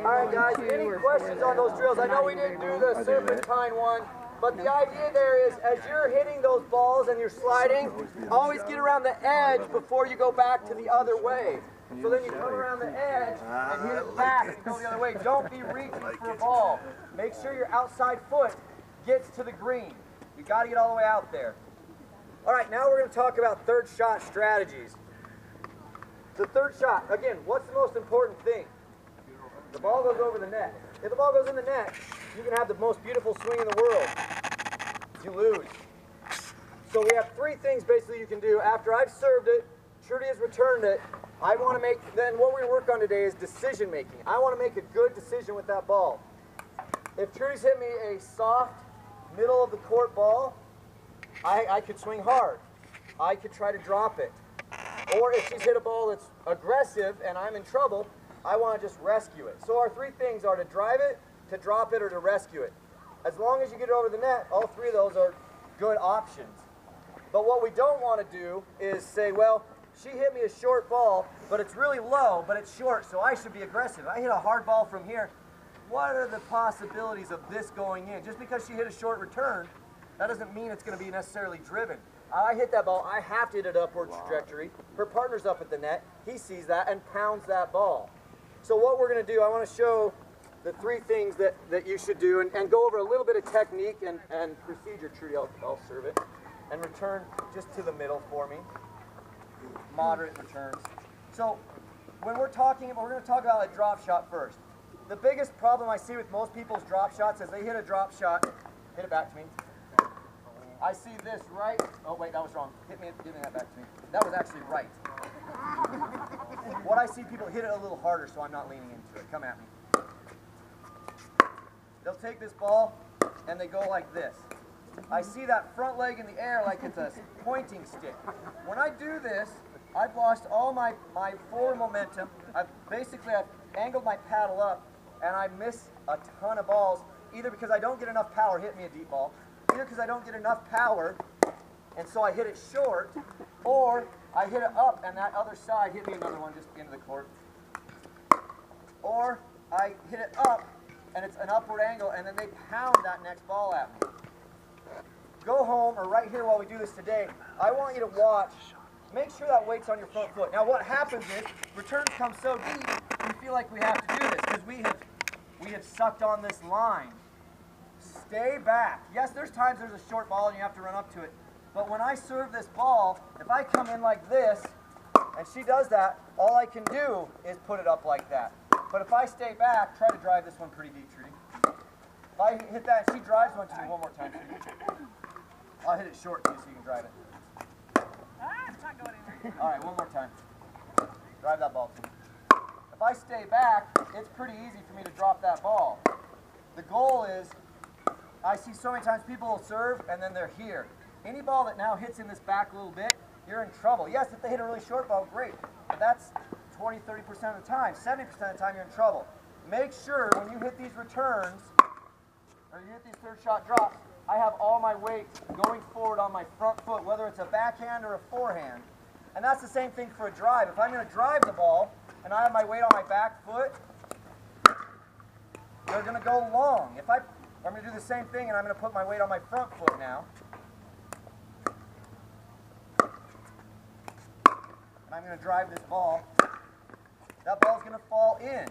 Alright guys, any questions on those drills? I know we didn't do the serpentine one, but the idea there is as you're hitting those balls and you're sliding, always get around the edge before you go back to the other way. So then you come around the edge and hit it back and go the other way. Don't be reaching for a ball. Make sure your outside foot gets to the green. You got to get all the way out there. Alright, now we're going to talk about third shot strategies. The third shot, again, what's the most important thing? The ball goes over the net. If the ball goes in the net, you can have the most beautiful swing in the world. You lose. So we have three things basically you can do. After I've served it, Trudy has returned it, I want to make, then what we're going to work on today is decision making. I want to make a good decision with that ball. If Trudy's hit me a soft, middle of the court ball, I could swing hard. I could try to drop it. Or if she's hit a ball that's aggressive and I'm in trouble, I want to just rescue it. So our three things are to drive it, to drop it, or to rescue it. As long as you get it over the net, all three of those are good options. But what we don't want to do is say, well, she hit me a short ball, but it's really low, but it's short, so I should be aggressive. I hit a hard ball from here. What are the possibilities of this going in? Just because she hit a short return, that doesn't mean it's going to be necessarily driven. I hit that ball, I have to hit it upward trajectory. Her partner's up at the net, he sees that and pounds that ball. So what we're going to do, I want to show the three things that you should do and go over a little bit of technique and procedure. Trudy, I'll serve it. And return just to the middle for me. Moderate returns. So when we're going to talk about a drop shot first. The biggest problem I see with most people's drop shots is they hit a drop shot, hit it back to me. I see this right, oh wait, that was wrong. Give me that back to me. That was actually right. What I see people hit it a little harder, so I'm not leaning into it. Come at me. They'll take this ball and they go like this. I see that front leg in the air like it's a pointing stick. When I do this, I've lost all my forward momentum. I've angled my paddle up and I miss a ton of balls, either because I don't get enough power, hit me a deep ball, either because I don't get enough power and so I hit it short, or I hit it up and that other side hit me another one just into the court. Or I hit it up and it's an upward angle and then they pound that next ball at me. Go home, or right here while we do this today, I want you to watch, make sure that weight's on your front foot. Now what happens is, returns come so deep, we feel like we have to do this because we have sucked on this line. Stay back. Yes, there's times there's a short ball and you have to run up to it. But when I serve this ball, if I come in like this, and she does that, all I can do is put it up like that. But if I stay back, try to drive this one pretty deep, Trudy. If I hit that and she drives one to me, one more time, Trudy. I'll hit it short too so you can drive it. It's not going in. All right, one more time. Drive that ball to me. If I stay back, it's pretty easy for me to drop that ball. The goal is, I see so many times people will serve and then they're here. Any ball that now hits in this back a little bit, you're in trouble. Yes, if they hit a really short ball, great. But that's 20, 30% of the time. 70% of the time you're in trouble. Make sure when you hit these returns, or you hit these third shot drops, I have all my weight going forward on my front foot, whether it's a backhand or a forehand. And that's the same thing for a drive. If I'm going to drive the ball and I have my weight on my back foot, they're going to go long. If I'm going to do the same thing and I'm going to put my weight on my front foot now, and I'm going to drive this ball, that ball's going to fall in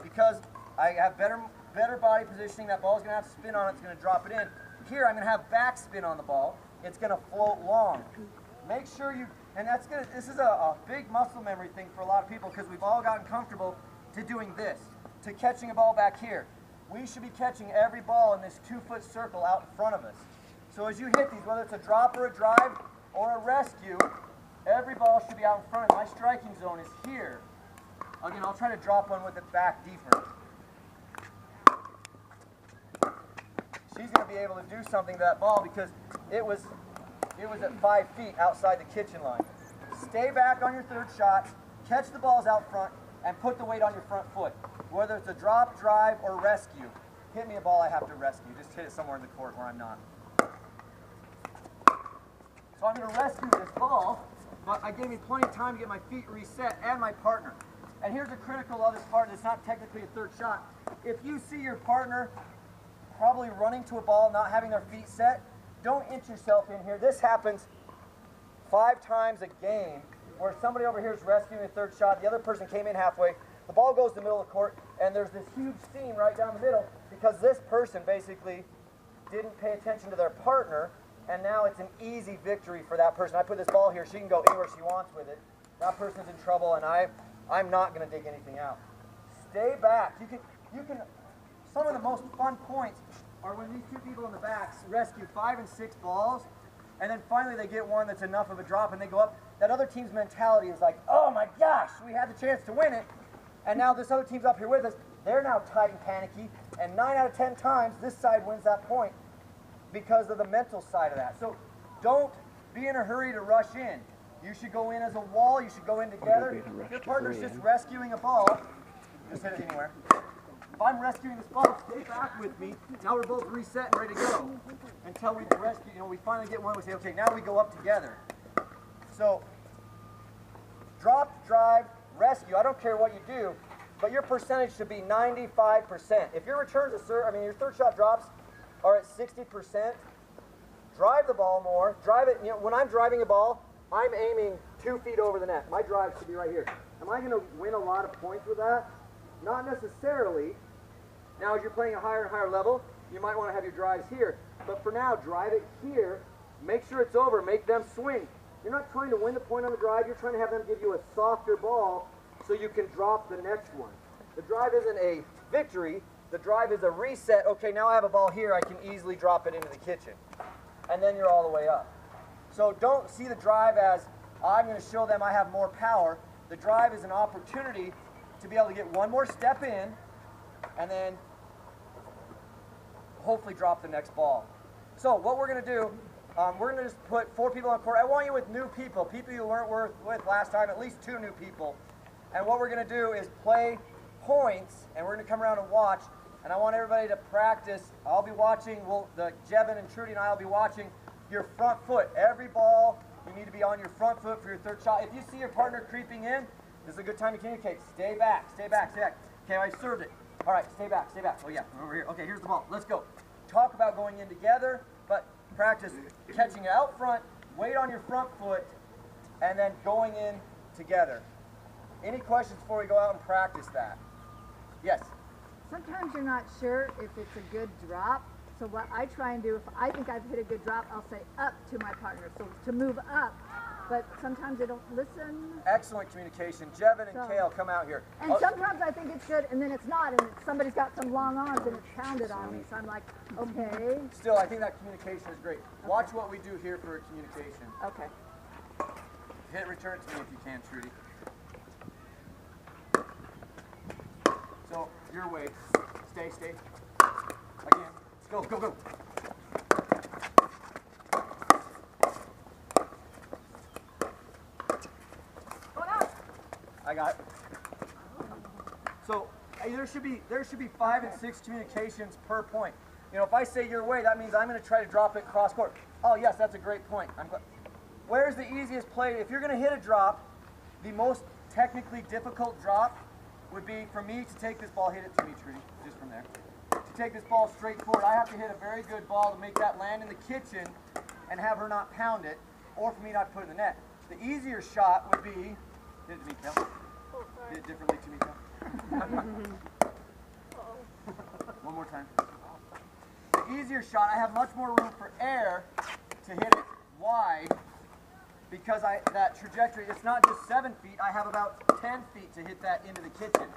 because I have better body positioning. That ball's going to have spin on it. It's going to drop it in. Here, I'm going to have back spin on the ball. It's going to float long. Make sure you, and this is a big muscle memory thing for a lot of people because we've all gotten comfortable to doing this, to catching a ball back here. We should be catching every ball in this 2-foot circle out in front of us. So as you hit these, whether it's a drop or a drive or a rescue, every ball should be out in front of me. My striking zone is here. Again, I'll try to drop one with it back deeper. She's going to be able to do something to that ball because it was at 5 feet outside the kitchen line. Stay back on your third shot, catch the balls out front, and put the weight on your front foot. Whether it's a drop, drive, or rescue. Hit me a ball I have to rescue. Just hit it somewhere in the court where I'm not. So I'm going to rescue this ball, but I gave me plenty of time to get my feet reset and my partner. And here's a critical other part that's not technically a third shot. If you see your partner probably running to a ball, not having their feet set, don't inch yourself in here. This happens 5 times a game where somebody over here is rescuing a third shot, the other person came in halfway, the ball goes to the middle of the court, and there's this huge seam right down the middle because this person basically didn't pay attention to their partner, and now it's an easy victory for that person. I put this ball here, she can go anywhere she wants with it. That person's in trouble, and I'm not going to dig anything out. Stay back. You can. Some of the most fun points are when these two people in the backs rescue 5 and 6 balls, and then finally they get one that's enough of a drop, and they go up. That other team's mentality is like, oh my gosh, we had the chance to win it, and now this other team's up here with us. They're now tight and panicky, and 9 out of 10 times this side wins that point because of the mental side of that. So don't be in a hurry to rush in. You should go in as a wall. You should go in together. If your partner's just rescuing a ball, just hit it anywhere. If I'm rescuing this ball, stay back with me. Now we're both reset and ready to go until we rescue. You know, we finally get one. We say, okay, now we go up together. So drop, drive, rescue. I don't care what you do, but your percentage should be 95%. If your returns are, your third shot drops are at 60%. Drive the ball more. Drive it. You know, when I'm driving a ball, I'm aiming 2 feet over the net. My drive should be right here. Am I going to win a lot of points with that? Not necessarily. Now, as you're playing a higher and higher level, you might want to have your drives here. But for now, drive it here. Make sure it's over. Make them swing. You're not trying to win the point on the drive. You're trying to have them give you a softer ball so you can drop the next one. The drive isn't a victory. The drive is a reset. Okay, now I have a ball here. I can easily drop it into the kitchen. And then you're all the way up. So don't see the drive as, I'm going to show them I have more power. The drive is an opportunity to be able to get one more step in and then hopefully drop the next ball. So what we're going to do, we're going to just put 4 people on court. I want you with new people you weren't with last time, at least 2 new people. And what we're going to do is play points, and we're going to come around and watch. And I want everybody to practice. I'll be watching, Jevin and Trudy and I will be watching your front foot. Every ball, you need to be on your front foot for your third shot. If you see your partner creeping in, this is a good time to communicate. Stay back, stay back, stay back. Okay, I served it. All right, stay back, stay back. Oh yeah, over here. Okay, here's the ball. Let's go. Talk about going in together, but practice catching it out front, weight on your front foot, and then going in together. Any questions before we go out and practice that? Yes? Sometimes you're not sure if it's a good drop. So what I try and do, if I think I've hit a good drop, I'll say up to my partner, so to move up. But sometimes they don't listen. Excellent communication. Jevin and Kale, come out here. And sometimes I think it's good, and then it's not, and somebody's got some long arms, and it's pounded on me. So I'm like, okay. Still, I think that communication is great. Okay. Watch what we do here for communication. Okay. Return it to me if you can, Trudy. So, your way. Stay. Again. Go. I got it. So there should be 5 and 6 communications per point. You know, if I say your way, that means I'm going to try to drop it cross court. Oh yes, that's a great point. Where's the easiest play? If you're going to hit a drop, the most technically difficult drop would be for me to take this ball, hit it to me, Trudy, just from there. To take this ball straight forward, I have to hit a very good ball to make that land in the kitchen and have her not pound it, or for me not to put it in the net. The easier shot would be, hit it to me, Kel. Hit it differently to me, Kel. One more time. The easier shot, I have much more room for air to hit it wide because that trajectory, it's not just 7 feet, I have about 10 feet to hit that into the kitchen.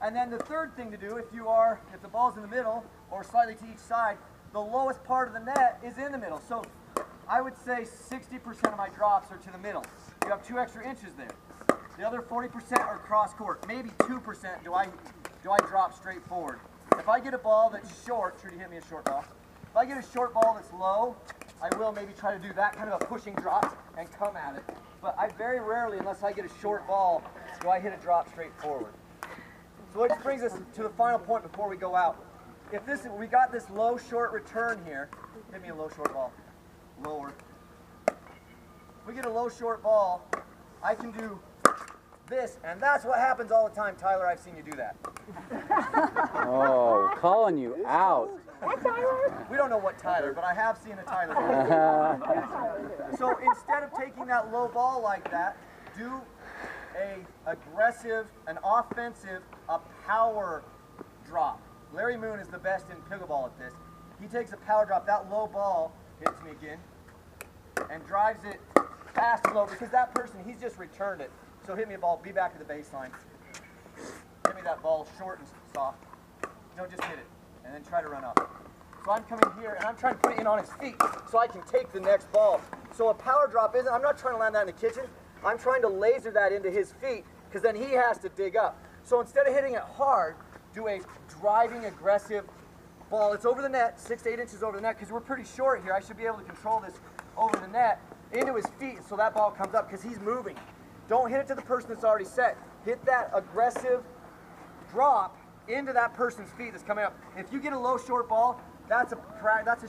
And then the third thing to do, if the ball's in the middle or slightly to each side, the lowest part of the net is in the middle. So I would say 60% of my drops are to the middle. You have 2 extra inches there. The other 40% are cross court. Maybe 2% do I drop straight forward. If I get a ball that's short, Trudy hit me a short ball. If I get a short ball that's low, I will maybe try to do that kind of a pushing drop and come at it. But I very rarely, unless I get a short ball, do I hit a drop straight forward. So which brings us to the final point before we go out. If we got this low short return here, hit me a low short ball, lower. If we get a low short ball, I can do this, and that's what happens all the time. Tyler, I've seen you do that. Oh, calling you out. We don't know what Tyler, but I have seen a Tyler do that. So instead of taking that low ball like that, do a aggressive, an offensive, a power drop. Larry Moon is the best in pickleball at this. He takes a power drop, that low ball hits me again, and drives it fast and low because that person, he's just returned it. So hit me a ball, be back to the baseline. Hit me that ball short and soft. Don't just hit it, and then try to run up. So I'm coming here, and I'm trying to put it in on his feet so I can take the next ball. So a power drop isn't, I'm not trying to land that in the kitchen. I'm trying to laser that into his feet because then he has to dig up. So instead of hitting it hard, do a driving, aggressive ball. It's over the net, 6 to 8 inches over the net, because we're pretty short here. I should be able to control this over the net into his feet so that ball comes up because he's moving. Don't hit it to the person that's already set. Hit that aggressive drop into that person's feet that's coming up. If you get a low short ball, that's a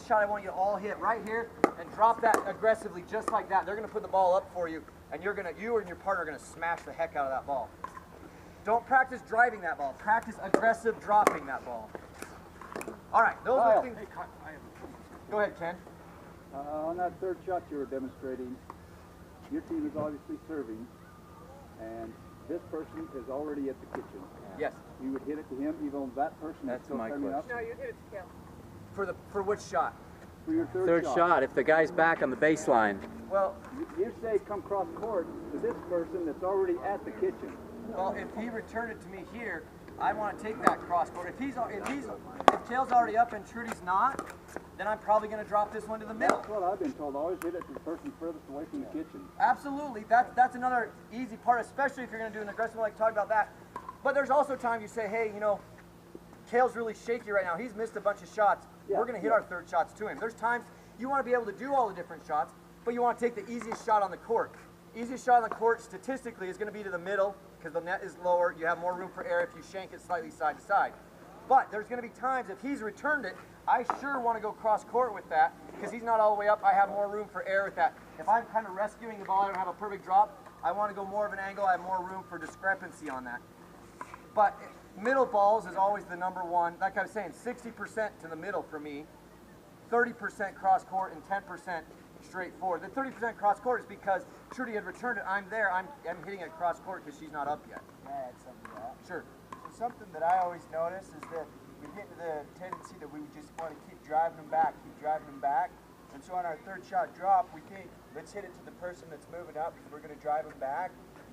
shot I want you to all hit right here and drop that aggressively just like that. They're going to put the ball up for you, and you and your partner are going to smash the heck out of that ball. Don't practice driving that ball. Practice aggressive dropping that ball. All right, those are things. Go ahead, Ken. On that third shot you were demonstrating, your team is obviously serving, and this person is already at the kitchen. Yes. You would hit it to him, even though that person is still coming up. No, you hit it to Kel. For which shot? For your Third shot, if the guy's back on the baseline. Well, you say come cross court to this person that's already at the kitchen. well, if he returned it to me here, I want to take that cross court. If Kale's already up and Trudy's not, then I'm probably going to drop this one to the middle. That's what I've been told. Always hit it to the person furthest away from the kitchen. Absolutely. That's another easy part, especially if you're going to do an aggressive one, like talk about that. But there's also times you say, hey, you know, Kale's really shaky right now. He's missed a bunch of shots. Yeah, We're going to hit our third shots to him. There's times you want to be able to do all the different shots, but you want to take the easiest shot on the court. Easiest shot on the court statistically is going to be to the middle because the net is lower. You have more room for air if you shank it slightly side to side. But there's going to be times if he's returned it, I sure want to go cross court with that because he's not all the way up. I have more room for air with that. If I'm kind of rescuing the ball, I don't have a perfect drop, I want to go more of an angle. I have more room for discrepancy on that. But middle balls is always the number one. Like I was saying, 60% to the middle for me, 30% cross court, and 10% straight forward. The 30% cross court is because Trudy had returned it. I'm there. I'm hitting it cross court because she's not up yet. Can I add something to that? Sure. So something that I always notice is that we get into the tendency that we just want to keep driving them back, And so on our third shot drop, we think, let's hit it to the person that's moving up because we're going to drive them back.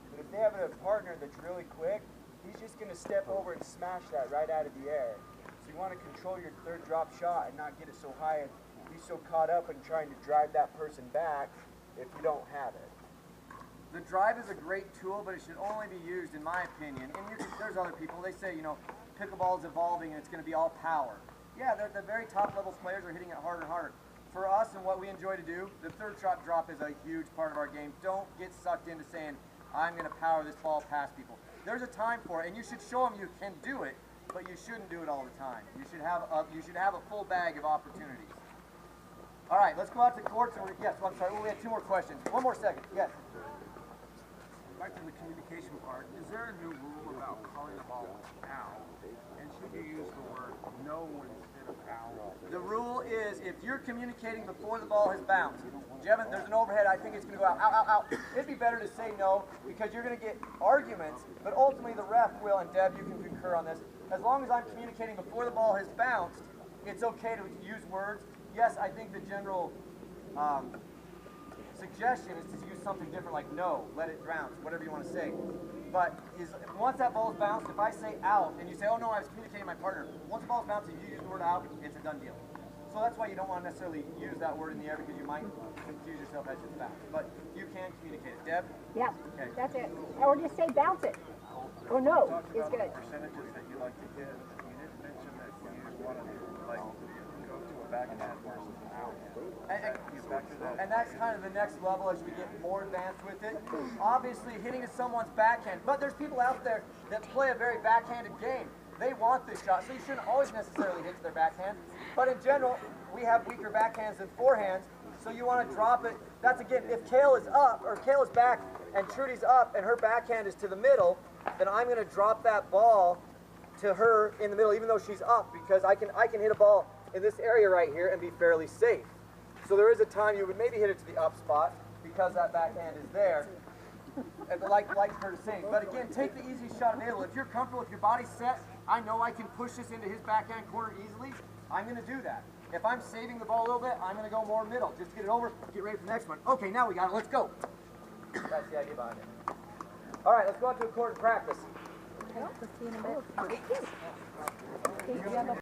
But if they have a partner that's really quick, he's just going to step over and smash that right out of the air. So you want to control your third drop shot and not get it so high and be so caught up in trying to drive that person back if you don't have it. The drive is a great tool, but it should only be used, in my opinion. And there's other people, they say, you know, pickleball is evolving and it's going to be all power. Yeah, the very top level players are hitting it harder and harder. For us and what we enjoy to do, the third shot drop is a huge part of our game. Don't get sucked into saying, I'm going to power this ball past people. There's a time for it, and you should show them you can do it, but you shouldn't do it all the time. You should have a full bag of opportunities. All right, let's go out to courts. And yes, I'm sorry, we had 2 more questions. 1 more second. Yes. Back to the communication part, is there a new rule about calling the ball out? And should you use the word no instead of out? The rule is if you're communicating before the ball has bounced, Jevin, there's an overhead, I think it's going to go out, out, out, out. It'd be better to say no because you're going to get arguments, but ultimately the ref will, and Deb, you can concur on this, as long as I'm communicating before the ball has bounced, it's okay to use words. Yes, I think the general suggestion is to use something different like no, let it bounce, whatever you want to say. But once that ball is bounced, if I say out and you say, oh no, I was communicating with my partner, once the ball is bounced, if you use the word out, it's a done deal. So that's why you don't want to necessarily use that word in the air because you might confuse yourself as it's bounced. But you can communicate it. Deb? Yeah, okay. That's it. Or just say bounce it. Or no, it's good. Percentages that you like to hit. You didn't mention that you want to like go to a backhand versus an out. And that's kind of the next level as we get more advanced with it. Obviously, hitting is someone's backhand, but there's people out there that play a very backhanded game. They want this shot, so you shouldn't always necessarily hit to their backhand. But in general, we have weaker backhands than forehands, so you want to drop it. That's again, if Kale is up or Kale is back and Trudy's up and her backhand is to the middle, then I'm going to drop that ball to her in the middle, even though she's up, because I can hit a ball in this area right here and be fairly safe. So there is a time you would maybe hit it to the up spot because that backhand is there. And like her to say. But again, take the easiest shot available. If you're comfortable, if your body's set, I know I can push this into his backhand corner easily, I'm going to do that. If I'm saving the ball a little bit, I'm going to go more middle. Just get it over, get ready for the next one. Okay, now we got it. Let's go. That's the idea behind it. All right, let's go out to a court and practice. Okay, let's see in a bit.